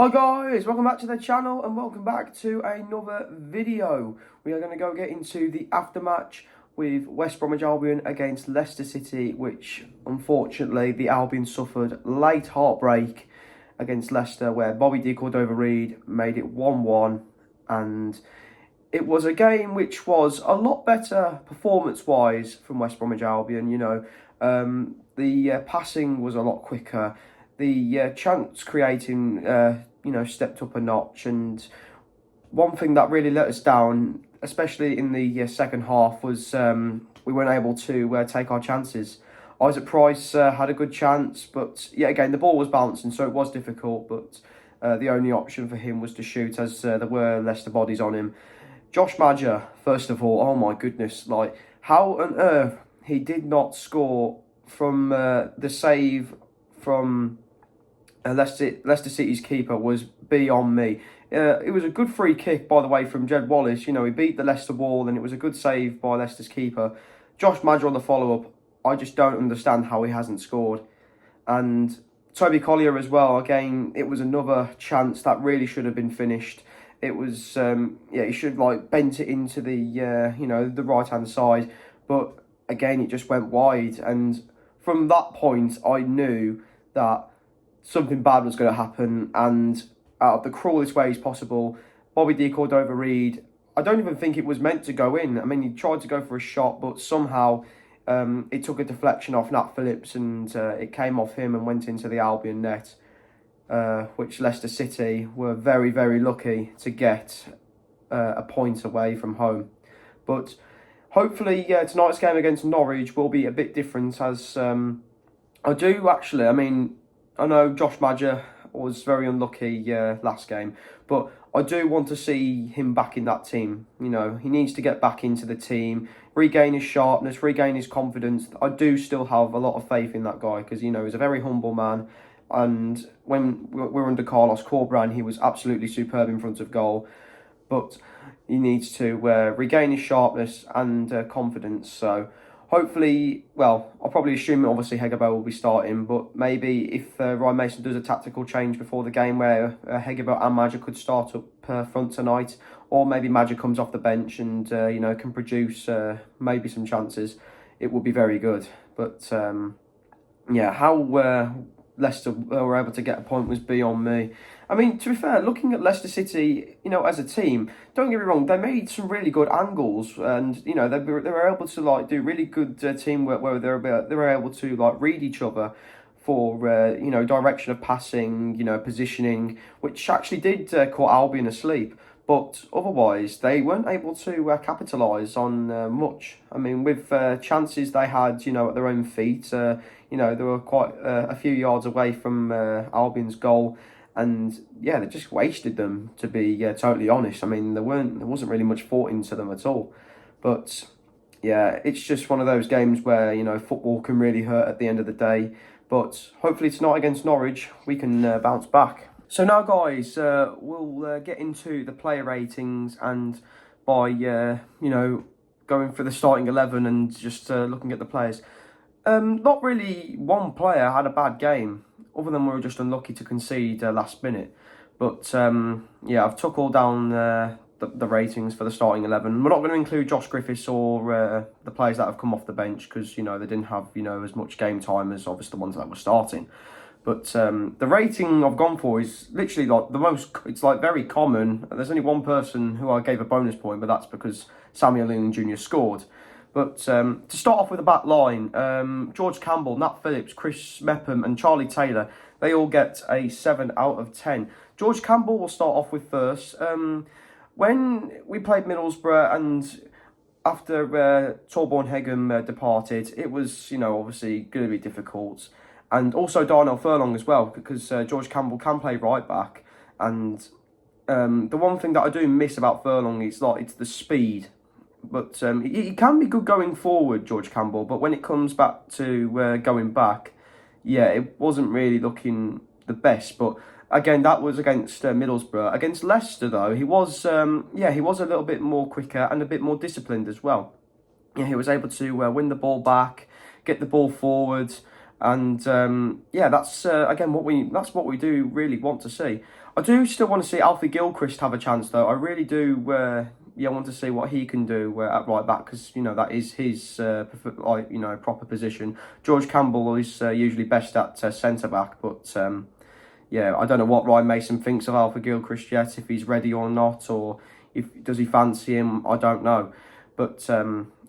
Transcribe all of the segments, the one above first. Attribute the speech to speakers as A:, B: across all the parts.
A: Hi guys, welcome back to the channel and welcome back to another video. We are going to go get into the aftermatch with West Bromwich Albion against Leicester City, which unfortunately the Albion suffered late heartbreak against Leicester, where Bobby D. Cordova-Reid made it 1-1, and it was a game which was a lot better performance-wise from West Bromwich Albion. The passing was a lot quicker. The chance creating, stepped up a notch. And one thing that really let us down, especially in the second half, was we weren't able to take our chances. Isaac Price had a good chance, but yet again, the ball was bouncing, so it was difficult. But the only option for him was to shoot, as there were Leicester bodies on him. Josh Maja, first of all, oh my goodness, how on earth he did not score from the save from Leicester City's keeper was beyond me. It was a good free kick, by the way, from Jed Wallace. He beat the Leicester wall, and it was a good save by Leicester's keeper. Josh Maja on the follow-up, I just don't understand how he hasn't scored. And Toby Collier as well, again, it was another chance that really should have been finished. It was, he should bent it into the right-hand side. But again, it just went wide. And from that point, I knew that something bad was going to happen. And out of the cruelest ways possible, Bobby D. Cordova-Reid, I don't even think it was meant to go in. I mean, he tried to go for a shot, but somehow it took a deflection off Nat Phillips, and it came off him and went into the Albion net. Which Leicester City were very, very lucky to get a point away from home. But hopefully tonight's game against Norwich will be a bit different, as I know Josh Maja was very unlucky last game, but I do want to see him back in that team. He needs to get back into the team, regain his sharpness, regain his confidence. I do still have a lot of faith in that guy, because, he's a very humble man. And when we're under Carlos Corberán, he was absolutely superb in front of goal. But he needs to regain his sharpness and confidence. So hopefully, I'll probably assume obviously Hegerberg will be starting. But maybe if Ryan Mason does a tactical change before the game, where Hegerberg and Maja could start up front tonight. Or maybe Maja comes off the bench and, can produce maybe some chances. It would be very good. But, how Leicester were able to get a point was beyond me. I mean, to be fair, looking at Leicester City, as a team, don't get me wrong, they made some really good angles, and they were able to do really good teamwork, where they were able to read each other for direction of passing, positioning, which actually did caught Albion asleep. But otherwise, they weren't able to capitalise on much. I mean, with chances they had, at their own feet, they were quite a few yards away from Albion's goal. And, they just wasted them, to be totally honest. I mean, there wasn't really much thought into them at all. But, it's just one of those games where, football can really hurt at the end of the day. But hopefully tonight against Norwich, we can bounce back. So now, guys, we'll get into the player ratings, and by, going for the starting 11 and just looking at the players. Not really one player had a bad game, other than we were just unlucky to concede last minute. But, I've took all down the ratings for the starting 11. We're not going to include Josh Griffiths or the players that have come off the bench, because, they didn't have, as much game time as obviously the ones that were starting. But the rating I've gone for is literally the most, it's very common. There's only one person who I gave a bonus point, but that's because Samuel Leon Jr. scored. But to start off with the back line, George Campbell, Nat Phillips, Chris Mepham and Charlie Taylor, they all get a 7 out of 10. George Campbell will start off with first. When we played Middlesbrough, and after Torborn Hegem departed, it was, obviously going to be difficult. And also Darnell Furlong as well, because George Campbell can play right back. And the one thing that I do miss about Furlong is it's the speed. But he can be good going forward, George Campbell. But when it comes back to going back, it wasn't really looking the best. But again, that was against Middlesbrough. Against Leicester, though, he was he was a little bit more quicker and a bit more disciplined as well. He was able to win the ball back, get the ball forward. And yeah, that's again what we do really want to see. I do still want to see Alfie Gilchrist have a chance though. I really do. Yeah, I want to see what he can do at right back, because that is his proper position. George Campbell is usually best at centre back, but yeah, I don't know what Ryan Mason thinks of Alfie Gilchrist yet, if he's ready or not, or if does he fancy him. I don't know, but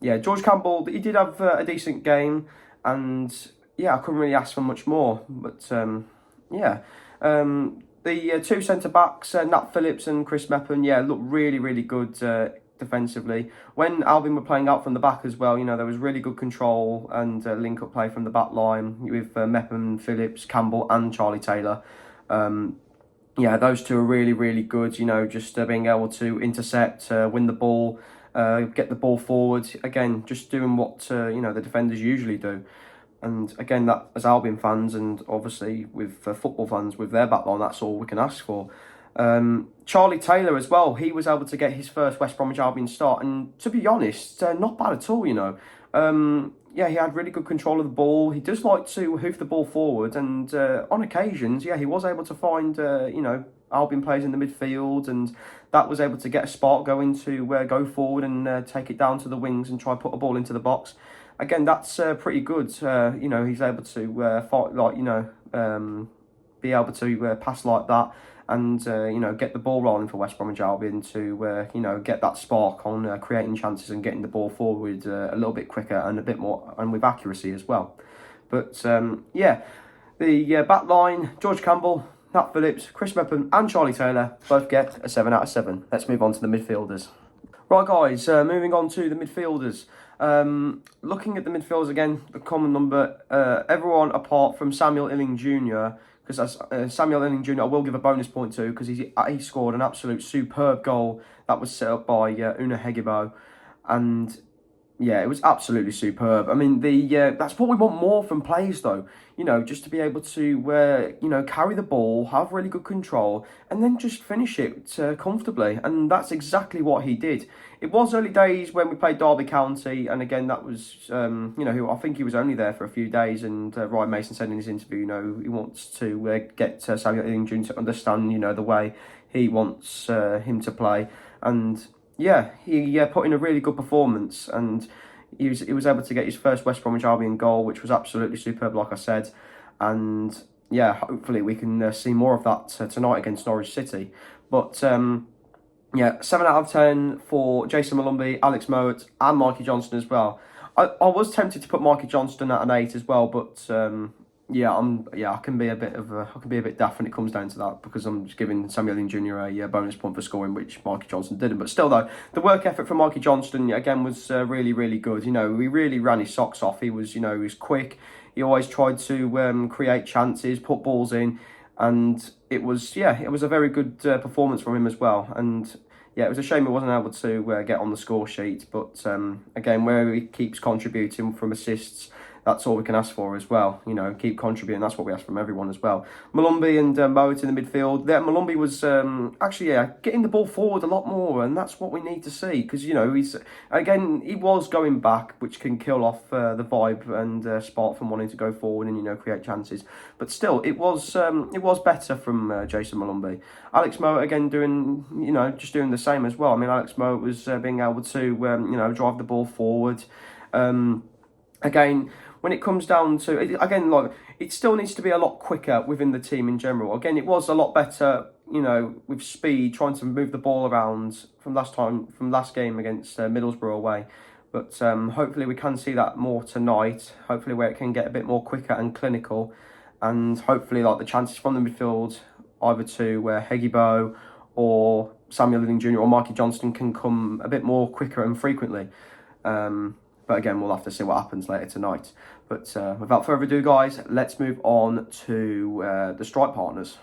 A: yeah, George Campbell, he did have a decent game, and yeah, I couldn't really ask for much more. But yeah, the two centre backs, Nat Phillips and Chris Meppen, yeah, looked really, really good defensively. When Albion were playing out from the back as well, there was really good control and link-up play from the back line with Meppen, Phillips, Campbell and Charlie Taylor. Yeah, those two are really, really good, just being able to intercept, win the ball, get the ball forward. Again, just doing what, the defenders usually do. And again, that as Albion fans, and obviously with football fans with their backline, that's all we can ask for. Charlie Taylor as well, he was able to get his first West Bromwich Albion start, and to be honest, not bad at all, Yeah, he had really good control of the ball. He does like to hoof the ball forward, and on occasions, yeah, he was able to find, Albion players in the midfield, and that was able to get a spark going to go forward and take it down to the wings and try and put a ball into the box. Again, that's pretty good. He's able to fight, be able to pass like that, and get the ball rolling for West Bromwich Albion to get that spark on creating chances and getting the ball forward a little bit quicker and a bit more, and with accuracy as well. But yeah, the back line: George Campbell, Nat Phillips, Chris Meppen and Charlie Taylor both get a 7 out of 7. Let's move on to the midfielders. Right, guys, moving on to the midfielders. Looking at the midfielders again, the common number, everyone apart from Samuel Illing Jr., because Samuel Illing Jr. I will give a bonus point to, because he scored an absolute superb goal that was set up by Una Hegibo, and yeah, it was absolutely superb. I mean, that's what we want more from players, though. Just to be able to, carry the ball, have really good control, and then just finish it comfortably. And that's exactly what he did. It was early days when we played Derby County, and again, that was, I think he was only there for a few days. And Ryan Mason said in his interview, he wants to get Samuel Illing Jr. to understand, the way he wants him to play. And yeah, he put in a really good performance, and he was able to get his first West Bromwich Albion goal, which was absolutely superb, like I said. And yeah, hopefully we can see more of that tonight against Norwich City. But yeah, 7 out of 10 for Jason Malumbi, Alex Mowat and Mikey Johnston as well. I was tempted to put Mikey Johnston at an 8 as well, but yeah, I can be a bit daft when it comes down to that, because I'm just giving Samuel Illing Jr. a bonus point for scoring, which Mikey Johnston didn't. But still, though, the work effort from Mikey Johnston again was really, really good. We really ran his socks off. He was quick. He always tried to create chances, put balls in, and it was a very good performance from him as well. And yeah, it was a shame he wasn't able to get on the score sheet. But again, where he keeps contributing from assists, that's all we can ask for as well. Keep contributing. That's what we ask from everyone as well. Malumbi and Mowat in the midfield. Malumbi was actually getting the ball forward a lot more, and that's what we need to see, because he was going back, which can kill off the vibe and spark from wanting to go forward and create chances. But still, it was better from Jason Malumbi. Alex Mowat again doing the same as well. I mean, Alex Mowat was being able to drive the ball forward. Again, when it comes down to it, it still needs to be a lot quicker within the team in general. Again, it was a lot better, with speed, trying to move the ball around from last game against Middlesbrough away. But hopefully we can see that more tonight. Hopefully where it can get a bit more quicker and clinical, and hopefully the chances from the midfield, either to Hegibo or Samuel Illing Jr. or Mikey Johnston, can come a bit more quicker and frequently. But again, we'll have to see what happens later tonight. But without further ado, guys, let's move on to the strike partners.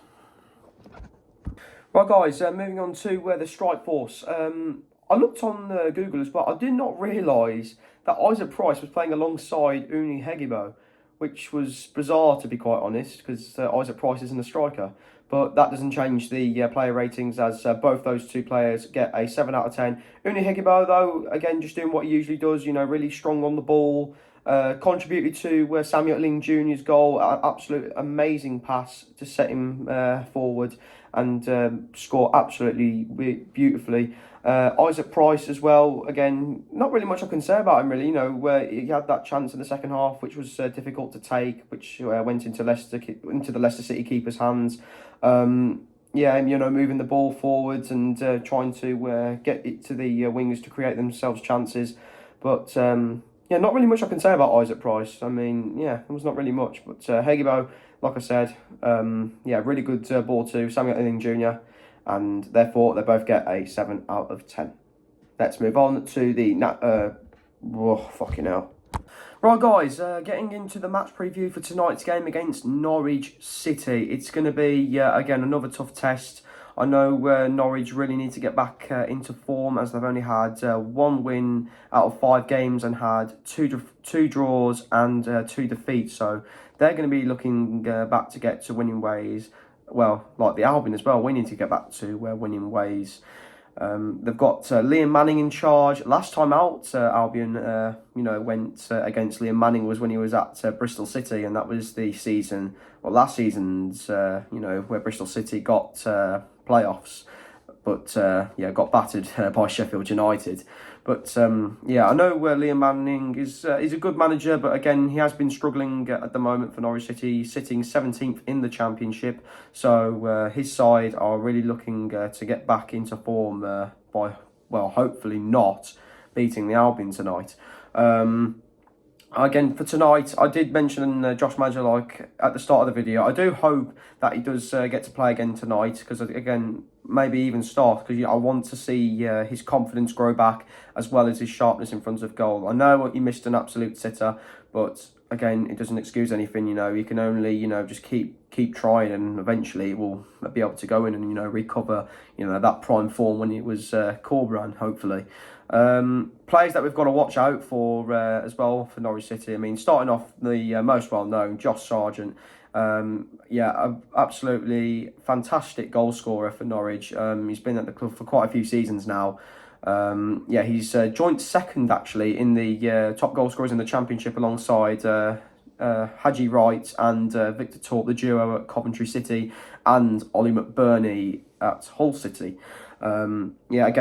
A: Right, guys, moving on to the strike force. I looked on Google as well. I did not realise that Isaac Price was playing alongside Uni Hegibo, which was bizarre, to be quite honest, because Isaac Price isn't a striker. but that doesn't change the player ratings, as both those two players get a 7 out of 10. Uni Higbo, though, again, just doing what he usually does, really strong on the ball, contributed to Samuel Ling Jr.'s goal, absolute amazing pass to set him forward and score absolutely beautifully. Isaac Price as well, again, not really much I can say about him really, where he had that chance in the second half, which was difficult to take, which went into the Leicester City keeper's hands. Moving the ball forwards and trying to get it to the wingers to create themselves chances. But not really much I can say about Isaac Price. I mean, there was not really much. But Hegebo, like I said, really good ball to Samuel Inning Jr. And therefore, they both get a 7 out of 10. Let's move on to the... fucking hell. Right, guys, getting into the match preview for tonight's game against Norwich City. It's going to be, again, another tough test. I know Norwich really need to get back into form, as they've only had 1 win out of 5 games and had two draws and 2 defeats. So they're going to be looking back to get to winning ways. Well, like the Albion as well, we need to get back to winning ways. They've got Liam Manning in charge. Last time out, Albion, went against Liam Manning was when he was at Bristol City, and that was the season, last season's, where Bristol City got playoffs, but got battered by Sheffield United. But I know Liam Manning is a good manager, but again, he has been struggling at the moment for Norwich City, sitting 17th in the Championship. So his side are really looking to get back into form by, hopefully not beating the Albion tonight. Again, for tonight, I did mention Josh Maja at the start of the video. I do hope that he does get to play again tonight, because again, maybe even start, because I want to see his confidence grow back, as well as his sharpness in front of goal. I know he missed an absolute sitter, but again, it doesn't excuse anything. You can only just keep trying, and eventually it will be able to go in and recover that prime form when it was Corberan, hopefully. Players that we've got to watch out for as well for Norwich City. I mean, starting off the most well-known, Josh Sargent. Absolutely fantastic goal scorer for Norwich. He's been at the club for quite a few seasons now. He's joint second actually in the top goal scorers in the Championship, alongside Haji Wright and Victor Torp, the duo at Coventry City, and Ollie McBurney at Hull City. I can't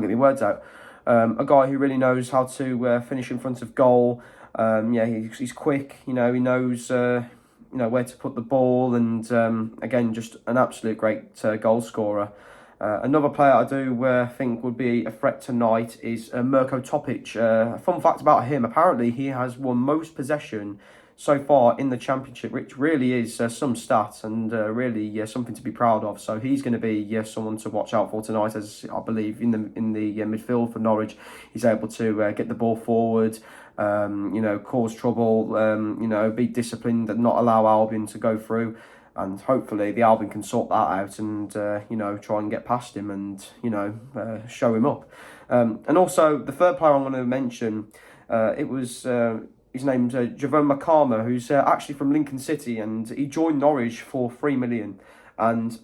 A: get the words out. A guy who really knows how to finish in front of goal. He's quick. He knows where to put the ball, and again, just an absolute great goal scorer. Another player I do think would be a threat tonight is Mirko Topic. A fun fact about him: apparently he has won most possession so far in the Championship, which really is some stats and really something to be proud of. So he's going to be someone to watch out for tonight, as I believe in the midfield for Norwich, he's able to get the ball forward, cause trouble, be disciplined and not allow Albion to go through. And hopefully the Albion can sort that out and, try and get past him and, show him up. And also, the third player I'm going to mention, his name's Javon Makama, who's actually from Lincoln City, and he joined Norwich for 3 million. And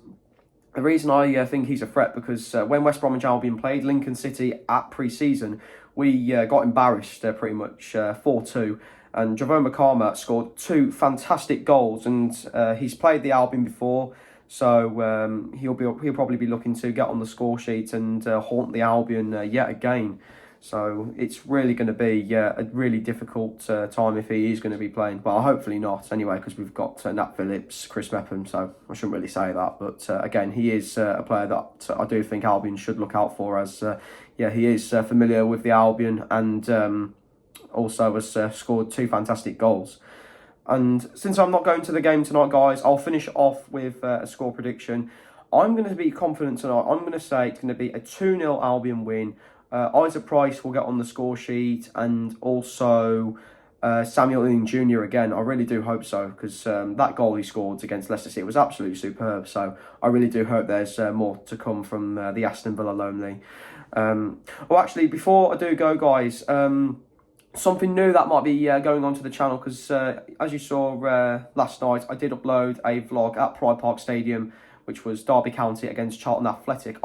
A: the reason I think he's a threat, because when West Bromwich Albion played Lincoln City at pre-season, we got embarrassed pretty much 4-2. And Javon Makama scored 2 fantastic goals, and he's played the Albion before, so he'll probably be looking to get on the score sheet and haunt the Albion yet again. So it's really going to be a really difficult time if he is going to be playing. But hopefully not, anyway, because we've got Nat Phillips, Chris Mepham, so I shouldn't really say that. But again, he is a player that I do think Albion should look out for, as he is familiar with the Albion, and also has scored 2 fantastic goals. And since I'm not going to the game tonight, guys, I'll finish off with a score prediction. I'm going to be confident tonight. I'm going to say it's going to be a 2-0 Albion win. Isaac Price will get on the score sheet, and also Samuel Inning Jr. again. I really do hope so, because that goal he scored against Leicester City was absolutely superb. So I really do hope there's more to come from the Aston Villa lonely. Actually, before I do go, guys, something new that might be going on to the channel, because as you saw last night, I did upload a vlog at Pride Park Stadium, which was Derby County against Charlton Athletic.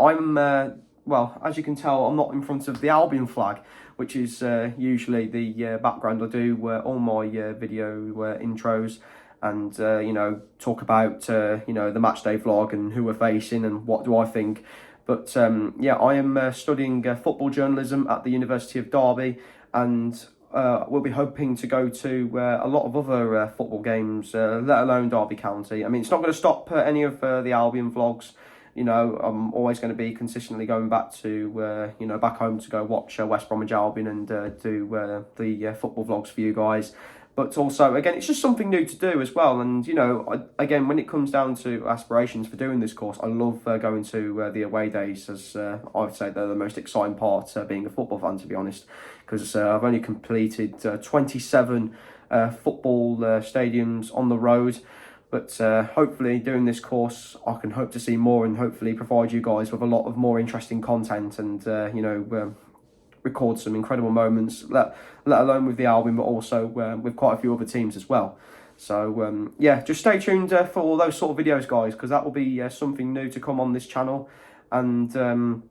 A: Well, as you can tell, I'm not in front of the Albion flag, which is usually the background I do all my video intros, and talk about the match day vlog and who we're facing and what do I think. But yeah, I am studying football journalism at the University of Derby, and we'll be hoping to go to a lot of other football games, let alone Derby County. I mean, it's not going to stop any of the Albion vlogs. I'm always going to be consistently going back to, back home to go watch West Bromwich Albion and do the football vlogs for you guys. But also, again, it's just something new to do as well. And, again, when it comes down to aspirations for doing this course, I love going to the away days, as I would say they're the most exciting part, being a football fan, to be honest. Because I've only completed 27 football stadiums on the road. But hopefully doing this course, I can hope to see more and hopefully provide you guys with a lot of more interesting content and, record some incredible moments, let alone with the Albion, but also with quite a few other teams as well. So, yeah, just stay tuned for all those sort of videos, guys, because that will be something new to come on this channel. And,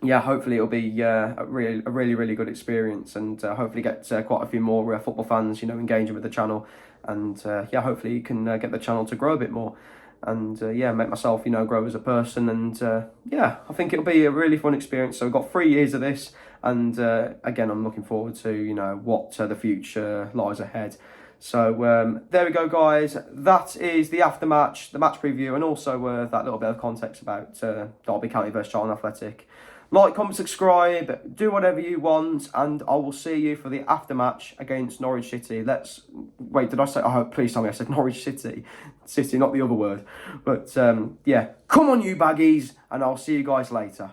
A: yeah, hopefully it'll be a really good experience, and hopefully get quite a few more football fans, engaging with the channel. And, yeah, hopefully you can get the channel to grow a bit more. And yeah, make myself, grow as a person. And yeah, I think it'll be a really fun experience. So we've got 3 years of this, and again, I'm looking forward to what the future lies ahead. So there we go, guys. That is the aftermatch, the match preview, and also that little bit of context about Derby County versus Charlton Athletic. Like, comment, subscribe, do whatever you want, and I will see you for the aftermatch against Norwich City. Wait, did I say, please tell me I said Norwich City. City, not the other word. But, yeah, come on you baggies, and I'll see you guys later.